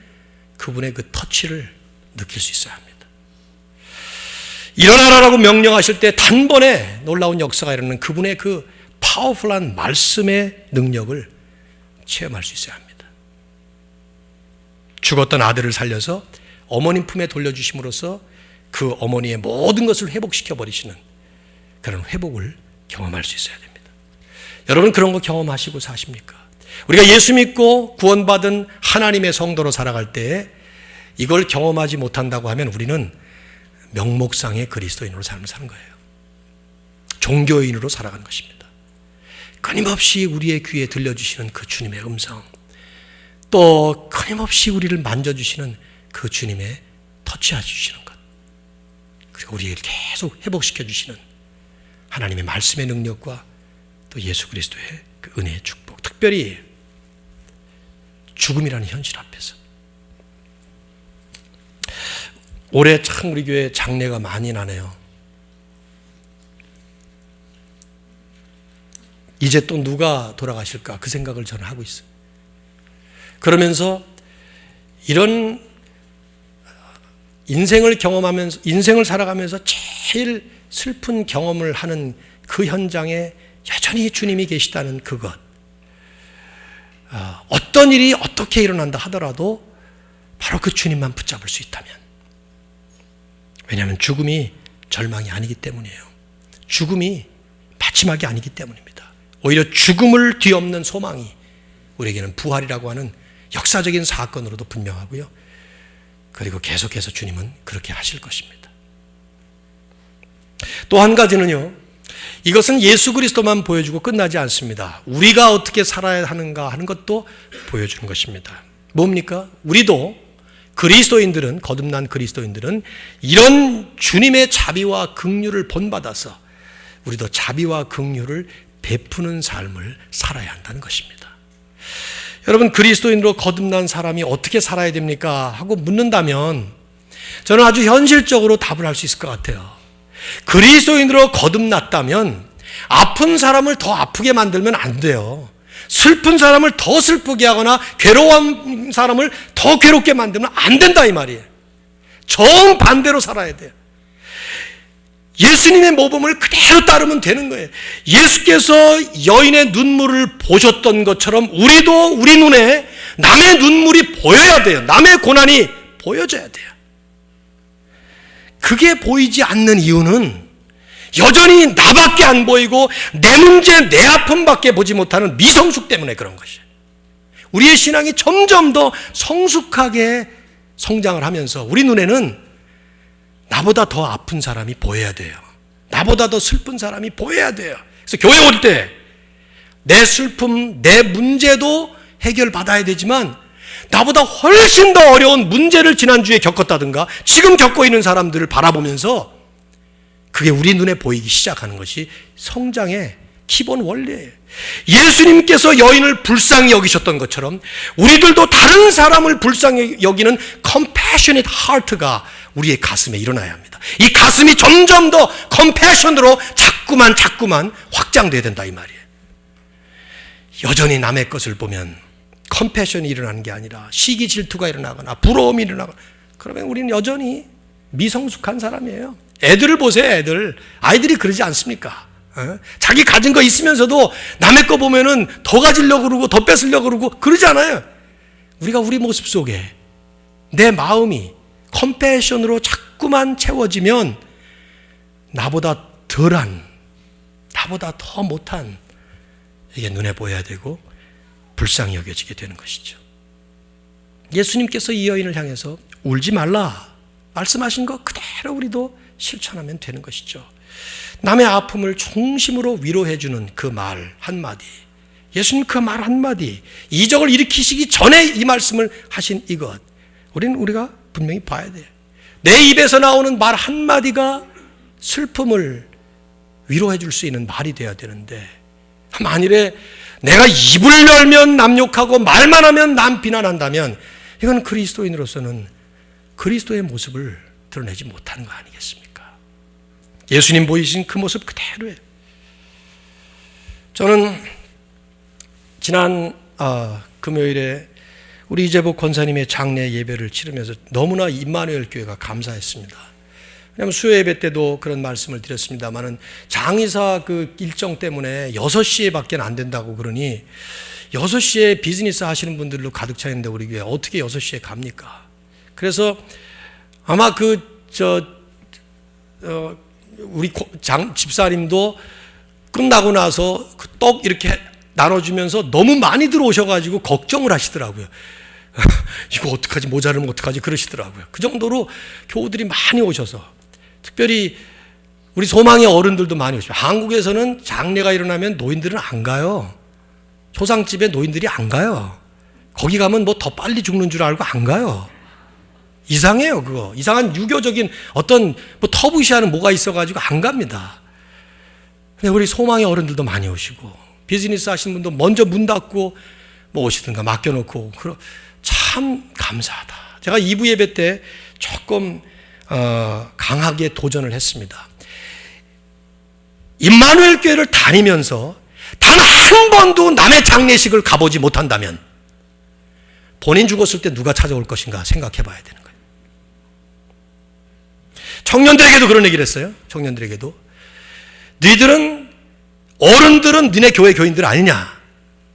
그분의 그 터치를 느낄 수 있어야 합니다. 일어나라라고 명령하실 때 단번에 놀라운 역사가 일어나는 그분의 그 파워풀한 말씀의 능력을 체험할 수 있어야 합니다. 죽었던 아들을 살려서 어머님 품에 돌려주심으로써 그 어머니의 모든 것을 회복시켜 버리시는 그런 회복을 경험할 수 있어야 됩니다. 여러분 그런 거 경험하시고 사십니까? 우리가 예수 믿고 구원받은 하나님의 성도로 살아갈 때 이걸 경험하지 못한다고 하면 우리는 명목상의 그리스도인으로 삶을 사는 거예요. 종교인으로 살아가는 것입니다. 끊임없이 우리의 귀에 들려주시는 그 주님의 음성, 또 끊임없이 우리를 만져주시는 그 주님의 터치해 주시는 것, 그리고 우리를 계속 회복시켜 주시는 하나님의 말씀의 능력과 또 예수 그리스도의 그 은혜의 축복, 특별히 죽음이라는 현실 앞에서. 올해 참 우리 교회 장례가 많이 나네요. 이제 또 누가 돌아가실까 그 생각을 저는 하고 있어요. 그러면서 이런 인생을 경험하면서, 인생을 살아가면서 제일 슬픈 경험을 하는 그 현장에 여전히 주님이 계시다는 그것, 어떤 일이 어떻게 일어난다 하더라도 바로 그 주님만 붙잡을 수 있다면, 왜냐하면 죽음이 절망이 아니기 때문이에요. 죽음이 마지막이 아니기 때문입니다. 오히려 죽음을 뒤엎는 소망이 우리에게는 부활이라고 하는 역사적인 사건으로도 분명하고요. 그리고 계속해서 주님은 그렇게 하실 것입니다. 또 한 가지는요, 이것은 예수 그리스도만 보여주고 끝나지 않습니다. 우리가 어떻게 살아야 하는가 하는 것도 보여주는 것입니다. 뭡니까? 우리도 그리스도인들은, 거듭난 그리스도인들은 이런 주님의 자비와 긍휼을 본받아서 우리도 자비와 긍휼을 베푸는 삶을 살아야 한다는 것입니다. 여러분, 그리스도인으로 거듭난 사람이 어떻게 살아야 됩니까? 하고 묻는다면 저는 아주 현실적으로 답을 할 수 있을 것 같아요. 그리스도인으로 거듭났다면 아픈 사람을 더 아프게 만들면 안 돼요. 슬픈 사람을 더 슬프게 하거나 괴로운 사람을 더 괴롭게 만들면 안 된다 이 말이에요. 정반대로 살아야 돼요. 예수님의 모범을 그대로 따르면 되는 거예요. 예수께서 여인의 눈물을 보셨던 것처럼 우리도 우리 눈에 남의 눈물이 보여야 돼요. 남의 고난이 보여져야 돼요. 그게 보이지 않는 이유는 여전히 나밖에 안 보이고 내 문제, 내 아픔밖에 보지 못하는 미성숙 때문에 그런 것이에요. 우리의 신앙이 점점 더 성숙하게 성장을 하면서 우리 눈에는 나보다 더 아픈 사람이 보여야 돼요. 나보다 더 슬픈 사람이 보여야 돼요. 그래서 교회 올 때 내 슬픔, 내 문제도 해결받아야 되지만 나보다 훨씬 더 어려운 문제를 지난주에 겪었다든가 지금 겪고 있는 사람들을 바라보면서 그게 우리 눈에 보이기 시작하는 것이 성장의 기본 원리예요. 예수님께서 여인을 불쌍히 여기셨던 것처럼 우리들도 다른 사람을 불쌍히 여기는 compassionate heart가 우리의 가슴에 일어나야 합니다. 이 가슴이 점점 더 compassion으로 자꾸만 확장돼야 된다 이 말이에요. 여전히 남의 것을 보면 compassion이 일어나는 게 아니라 시기 질투가 일어나거나 부러움이 일어나거나 그러면 우리는 여전히 미성숙한 사람이에요. 애들을 보세요. 아이들이 그러지 않습니까? 자기 가진 거 있으면서도 남의 거 보면은 더 가지려고 그러고 더 뺏으려고 그러고 그러지 않아요. 우리가 우리 모습 속에 내 마음이 컴패션으로 자꾸만 채워지면 나보다 덜한, 나보다 더 못한 이게 눈에 보여야 되고 불쌍히 여겨지게 되는 것이죠. 예수님께서 이 여인을 향해서 울지 말라 말씀하신 거 그대로 우리도 실천하면 되는 것이죠. 남의 아픔을 중심으로 위로해주는 그 말 한마디, 예수님 그 말 한마디, 이적을 일으키시기 전에 이 말씀을 하신 이것, 우리가 분명히 봐야 돼요. 내 입에서 나오는 말 한마디가 슬픔을 위로해 줄 수 있는 말이 되어야 되는데 만일에 내가 입을 열면 남 욕하고 말만 하면 남 비난한다면 이건 그리스도인으로서는 그리스도의 모습을 드러내지 못하는 거 아니겠습니까? 예수님 보이신 그 모습 그대로예요. 저는 지난 금요일에 우리 이재복 권사님의 장례 예배를 치르면서 너무나 임마누엘 교회가 감사했습니다. 왜냐하면 수요 예배 때도 그런 말씀을 드렸습니다만은 장의사 그 일정 때문에 6시에 밖에 안 된다고 그러니 6시에 비즈니스 하시는 분들로 가득 차 있는데 우리 교회 어떻게 6시에 갑니까? 그래서 아마 우리 집사님도 끝나고 나서 그 떡 이렇게 나눠주면서 너무 많이 들어오셔가지고 걱정을 하시더라고요. 이거 어떡하지, 모자르면 어떡하지 그러시더라고요. 그 정도로 교우들이 많이 오셔서, 특별히 우리 소망의 어른들도 많이 오시고, 한국에서는 장례가 일어나면 노인들은 안 가요. 초상집에 노인들이 안 가요. 거기 가면 뭐 더 빨리 죽는 줄 알고 안 가요. 이상해요, 그거. 이상한 유교적인 어떤 뭐 터부시하는 뭐가 있어가지고 안 갑니다. 근데 우리 소망의 어른들도 많이 오시고, 비즈니스 하시는 분도 먼저 문 닫고 뭐 오시든가 맡겨놓고, 참 감사하다. 제가 2부 예배 때 조금 강하게 도전을 했습니다. 임마누엘 교회를 다니면서 단 한 번도 남의 장례식을 가보지 못한다면 본인 죽었을 때 누가 찾아올 것인가 생각해 봐야 되는 거예요. 청년들에게도 그런 얘기를 했어요. 청년들에게도 어른들은 니네 교회 교인들 아니냐.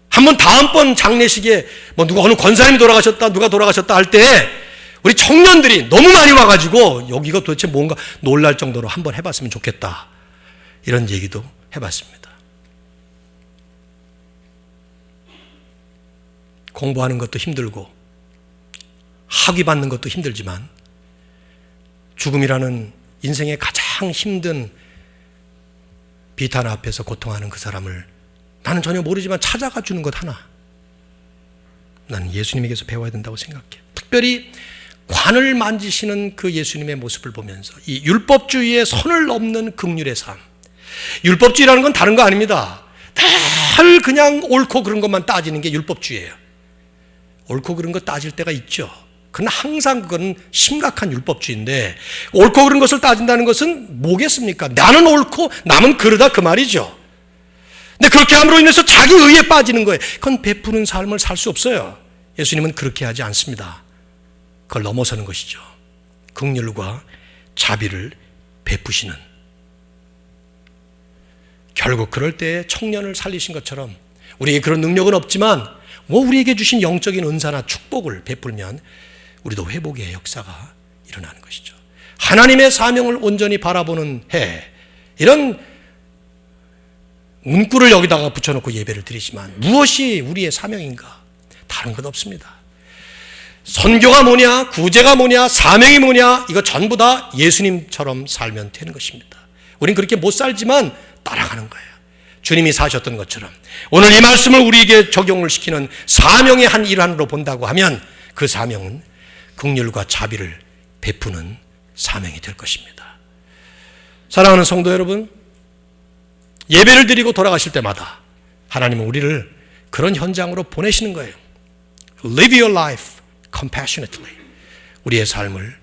한번 다음번 장례식에 뭐 누가 어느 권사님이 돌아가셨다, 누가 돌아가셨다 할 때 우리 청년들이 너무 많이 와가지고 여기가 도대체 뭔가 놀랄 정도로 한번 해봤으면 좋겠다. 이런 얘기도 해봤습니다. 공부하는 것도 힘들고 학위 받는 것도 힘들지만 죽음이라는 인생의 가장 힘든 비탄 앞에서 고통하는 그 사람을 나는 전혀 모르지만 찾아가 주는 것 하나, 나는 예수님에게서 배워야 된다고 생각해요. 특별히 관을 만지시는 그 예수님의 모습을 보면서 이 율법주의의 선을 넘는 긍휼의 삶. 율법주의라는 건 다른 거 아닙니다. 늘 그냥 옳고 그런 것만 따지는 게 율법주의예요. 옳고 그런 거 따질 때가 있죠. 그러나 항상 그건 심각한 율법주의인데, 옳고 그런 것을 따진다는 것은 뭐겠습니까? 나는 옳고 남은 그러다 그 말이죠. 근데 그렇게 함으로 인해서 자기 의에 빠지는 거예요. 그건 베푸는 삶을 살 수 없어요. 예수님은 그렇게 하지 않습니다. 그걸 넘어서는 것이죠. 긍휼과 자비를 베푸시는, 결국 그럴 때 청년을 살리신 것처럼 우리에게 그런 능력은 없지만 우리에게 주신 영적인 은사나 축복을 베풀면 우리도 회복의 역사가 일어나는 것이죠. 하나님의 사명을 온전히 바라보는 해, 이런 문구를 여기다가 붙여놓고 예배를 드리지만 무엇이 우리의 사명인가? 다른 것 없습니다. 선교가 뭐냐, 구제가 뭐냐, 사명이 뭐냐, 이거 전부 다 예수님처럼 살면 되는 것입니다. 우린 그렇게 못 살지만 따라가는 거예요. 주님이 사셨던 것처럼 오늘 이 말씀을 우리에게 적용을 시키는 사명의 한 일환으로 본다고 하면 그 사명은 긍휼과 자비를 베푸는 사명이 될 것입니다. 사랑하는 성도 여러분, 예배를 드리고 돌아가실 때마다 하나님은 우리를 그런 현장으로 보내시는 거예요. Live your life compassionately. 우리의 삶을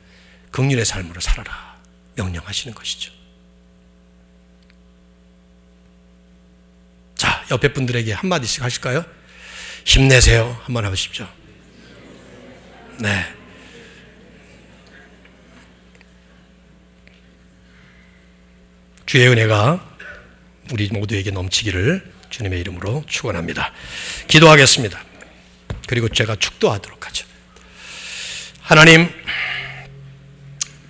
긍휼의 삶으로 살아라 명령하시는 것이죠. 자, 옆에 분들에게 한마디씩 하실까요? 힘내세요. 한번 해보십시오. 네. 주의 은혜가 우리 모두에게 넘치기를 주님의 이름으로 축원합니다. 기도하겠습니다. 그리고 제가 축도하도록 하죠. 하나님,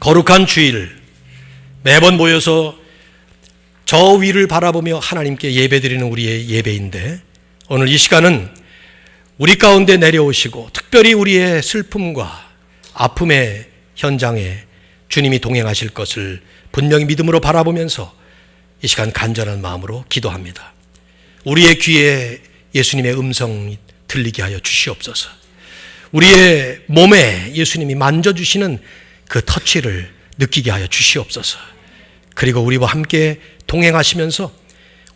거룩한 주일 매번 모여서 저 위를 바라보며 하나님께 예배드리는 우리의 예배인데, 오늘 이 시간은 우리 가운데 내려오시고 특별히 우리의 슬픔과 아픔의 현장에 주님이 동행하실 것을 분명히 믿음으로 바라보면서 이 시간 간절한 마음으로 기도합니다. 우리의 귀에 예수님의 음성이 들리게 하여 주시옵소서. 우리의 몸에 예수님이 만져주시는 그 터치를 느끼게 하여 주시옵소서. 그리고 우리와 함께 동행하시면서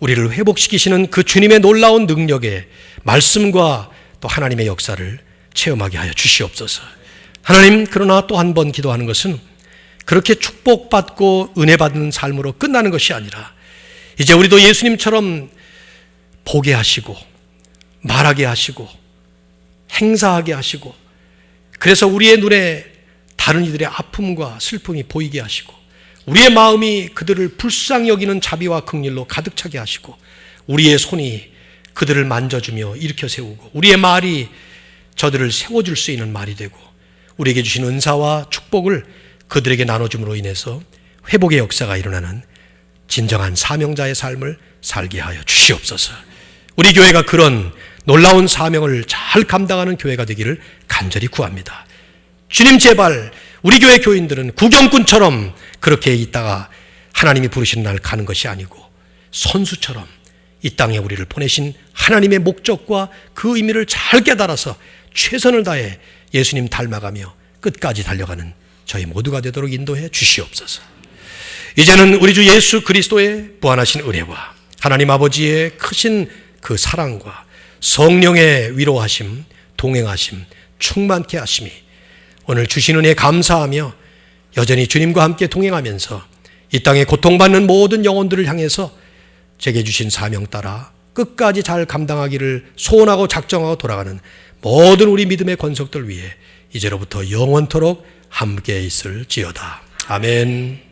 우리를 회복시키시는 그 주님의 놀라운 능력의 말씀과 또 하나님의 역사를 체험하게 하여 주시옵소서. 하나님, 그러나 또 한 번 기도하는 것은 그렇게 축복받고 은혜 받는 삶으로 끝나는 것이 아니라 이제 우리도 예수님처럼 보게 하시고 말하게 하시고 행사하게 하시고, 그래서 우리의 눈에 다른 이들의 아픔과 슬픔이 보이게 하시고 우리의 마음이 그들을 불쌍히 여기는 자비와 긍휼로 가득 차게 하시고 우리의 손이 그들을 만져주며 일으켜 세우고 우리의 말이 저들을 세워줄 수 있는 말이 되고 우리에게 주신 은사와 축복을 그들에게 나눠줌으로 인해서 회복의 역사가 일어나는 진정한 사명자의 삶을 살게 하여 주시옵소서. 우리 교회가 그런 놀라운 사명을 잘 감당하는 교회가 되기를 간절히 구합니다. 주님, 제발 우리 교회 교인들은 구경꾼처럼 그렇게 있다가 하나님이 부르시는 날 가는 것이 아니고 선수처럼 이 땅에 우리를 보내신 하나님의 목적과 그 의미를 잘 깨달아서 최선을 다해 예수님 닮아가며 끝까지 달려가는 저희 모두가 되도록 인도해 주시옵소서. 이제는 우리 주 예수 그리스도의 무한하신 은혜와 하나님 아버지의 크신 그 사랑과 성령의 위로하심, 동행하심, 충만케 하심이 오늘 주신 은혜에 감사하며 여전히 주님과 함께 동행하면서 이 땅에 고통받는 모든 영혼들을 향해서 제게 주신 사명 따라 끝까지 잘 감당하기를 소원하고 작정하고 돌아가는 모든 우리 믿음의 권속들 위해 이제로부터 영원토록 함께 있을지어다. 아멘.